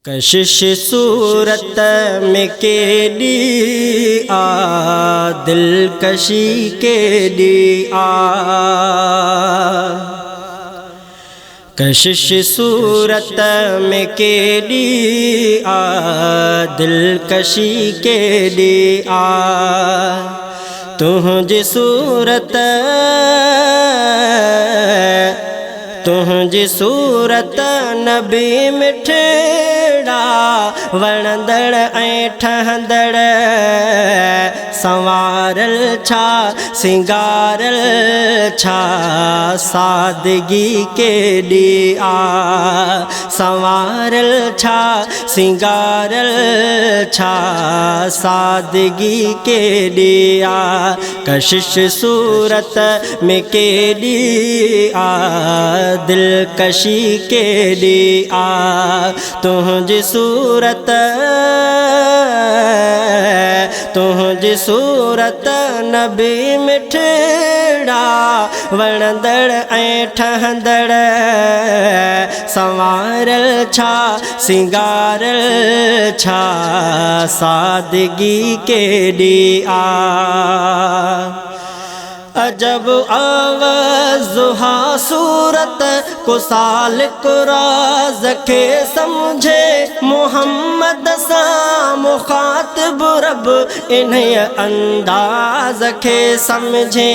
कशिश सूरत में केडी आ दिलकशी केडी आ। कशिश सूरत में केडी आ दिलकशी केडी आ। तुझी सूरत नबी मिठड़ा वणंदड़ ऐं ठहंदड़ संवारल छा सिंगारल छा सादगी केडी आ। संवारल छा सिंगारल छा सादगी केडी आ। कशिश सूरत में केडी आ दिलकशी केडी आ। तुझी सूरत नबी मिठड़ा वणंदड़ ऐं ठहंदड़ संवारल छा सिंगारल छा सादगी केडी आ। अजब आवाज़ुहा सूरत को सालिक राज़ के समझे मोहम्मद सा मुखातिब रब इन्हें अंदाज़ के समझे।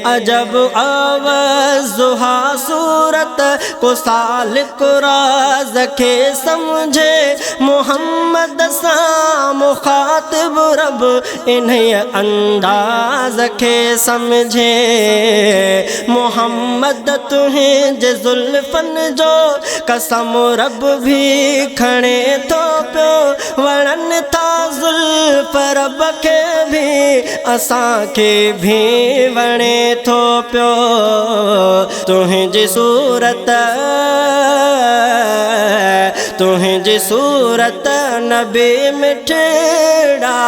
अजब आवाज़ुहा सूरत को सालिक राज़ के समझे मोहम्मद सा मुखातिब रब इन्हें अंदाज़ के समझे। मोहम्मद तुहें जे ज़ुल्फ़न जो कसम रब भी खणे तो पियो वणन था ज़ुल्फ़ रब के भी असां के भी वणे थो पियो। तुझी सूरत नबी मिठड़ा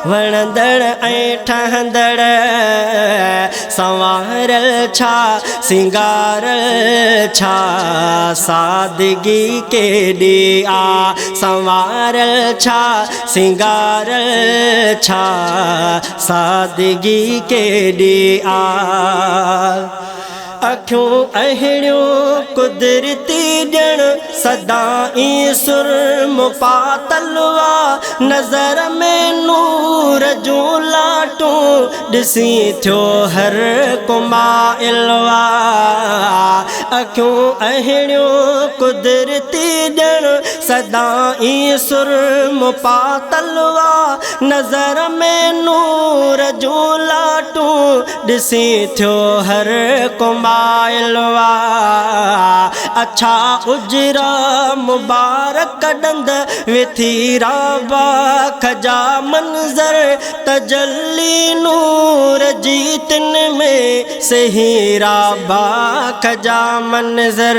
वणंदड़ ऐं ठहंदड़ संवारल छा सिंगारल छा सादगी केडी आ। संवारल छा सिंगारल छा सादगी केडी आ। अखियूं अहिड़ियूं कुदरती ॼण सदाई सुरम पातलवा नज़र में नूर जूं लाटूं ॾिसी थियो हर कुमाइलवा। अखियूं अहिड़ियूं कुदरती ॼण सदाई सुरम पातलवा नज़र में नूर जूं लाटूं ॾिसी थियो हर कुमाइलवा। अच्छा उजरा मुबारक डंद विथीरा बाख जा मंजर तजल्ली नूर जी तिन में सहीरा बाख जा मंजर।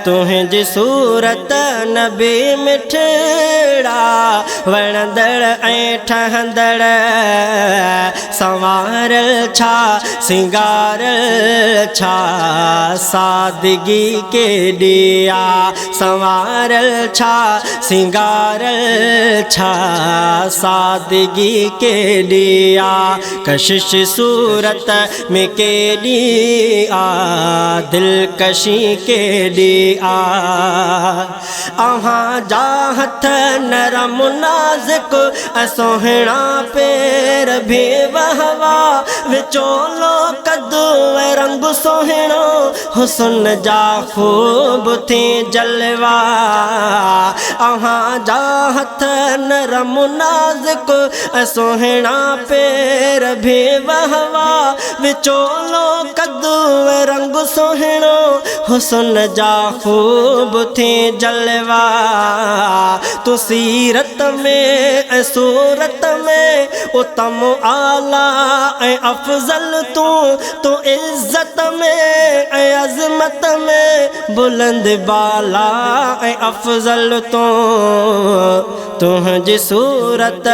तुझी सूरत नबी मिठड़ा वणंदड़ ऐं ठहंदड़ संवारल छा सिंगारल छा सादगी केडी आ। संवारल छा सिंगारल छा सादगी केडी आ। कशिश सूरत में केडी आ दिलकशी केडी आ। अहां जा हथ नरम नाज़ुक सोहणा पेर भी वहवा विचोलो कदू रंग सोहणो हुस्न जा खूब थी जलवा। अहां जा हथ नरम नाज़ुक सोहणा पेर भी वहवा विचोलो कदू रंग सोहणो हुस्न जा खूब थी जलवा। तू सीरत में सूरत में उत्तम आला ऐं अफजल तू इज्जत में अजमत में बुलंद बाला ऐं अफजल तुझी सूरत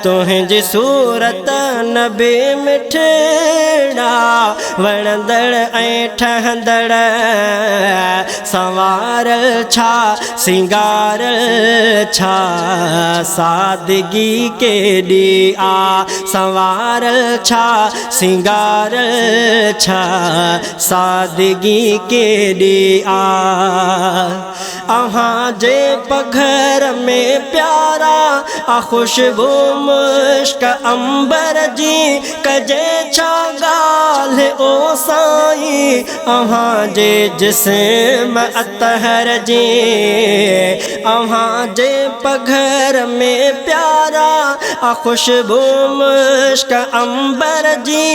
तुंहिंजी सूरत नबी मिठड़ा वणंदड़ ऐं ठहंदड़ संवारल छा सिंगारल छा सादगी केॾी आ संवारल छा सिंगारल छा सादगी केॾी आ अहां जे पघर में प्यारा आ खुशबू मुश्क अंबर जी कजे छा ॻाल्हि ओ साईं अहां जे जिस्म अतहर जी अहां जे पघर में प्यारा आ खुशबू मुश्क अंबर जी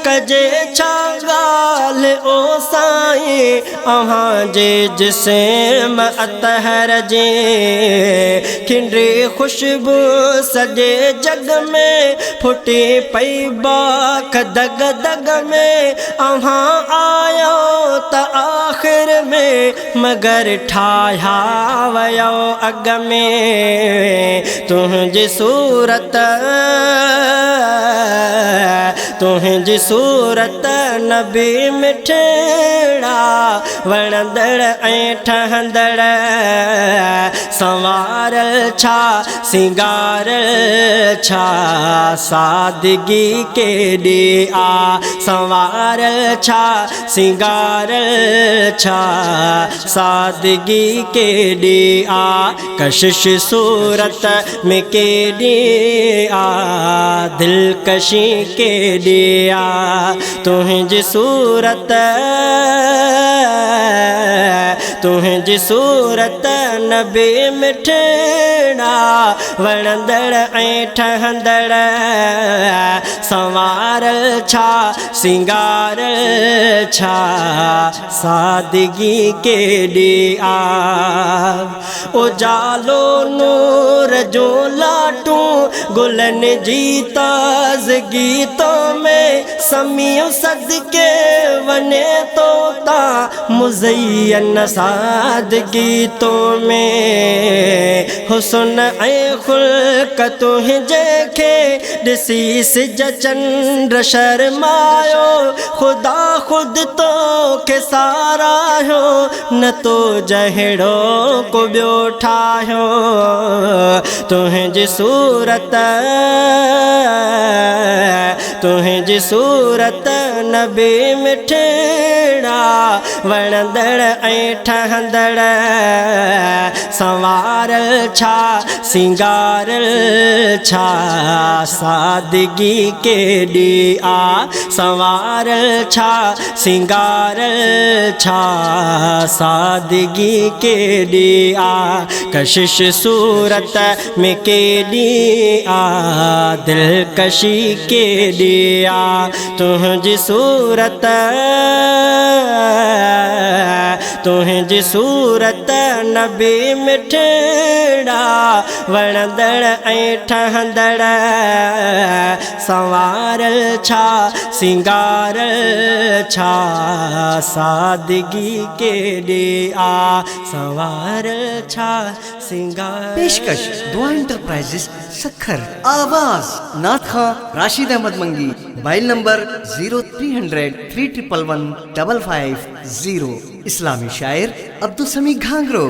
कजे छा ॻाल्हि ओ साईं अहां जे जिस्म अतहर जी खिंडी खुशबू सॼे जग में फुटी पई बाख दग दग में अहां आयो त आख़िर में मगर ठाहिया वयो अग में तुंहिंजी सूरत तुंहिंजी सूरत नबी मिठड़ा वणंदड़ ऐं ठहंदड़ संवारल छा सिंगारल छा सादगी केॾी आ संवारल छा सिंगारल छा सादगी केॾी आ कशिश सूरत में केॾी आ दिलकशी केॾी आ तुंहिंजी सूरत तुंहिंजी सूरत नबी मिठड़ा वणंदड़ ऐं ठहंदड़ संवारल छा सिंगारल छा सादगी केॾी आ उजालो नूर जो लाटू गुलनि जी ताज़गी तो में समियो सदके वने तो ता मुज़य्यन सादगी तो में हुस्न ऐं ख़ुल्क़ तुंहिंजे खे ॾिसी सिज चंड शर्मायो ख़ुदा ख़ुदि तो खे सारायो न तो जहिड़ो को ॿियो ठाहियो तुंहिंजी सूरत तुंहिंजी सूरत नबी मिठड़ा वणंदड़ ऐं ठहंदड़ संवारल छा सिंगारल छा सादगी केॾी आ संवारल छा सिंगारल छा सादगी केॾी आ कशिश सूरत में केॾी आ दिलकशी केॾी आ तुंहिंजी सूरत तुंहिंजी सूरत नबी मिठड़ा वणंदड़ ऐं ठहंदड़ संवारल छा सिंगारल छा सादगी केॾी आ संवारल छा सिंगार पेशकश दुआ इंटरप्राइजेस सखर आवाज नाथ खां राशिद अहमद मंगी मोबाइल नंबर 0300 311 550 इस्लामी शायर अब्दुल समी घांगरो।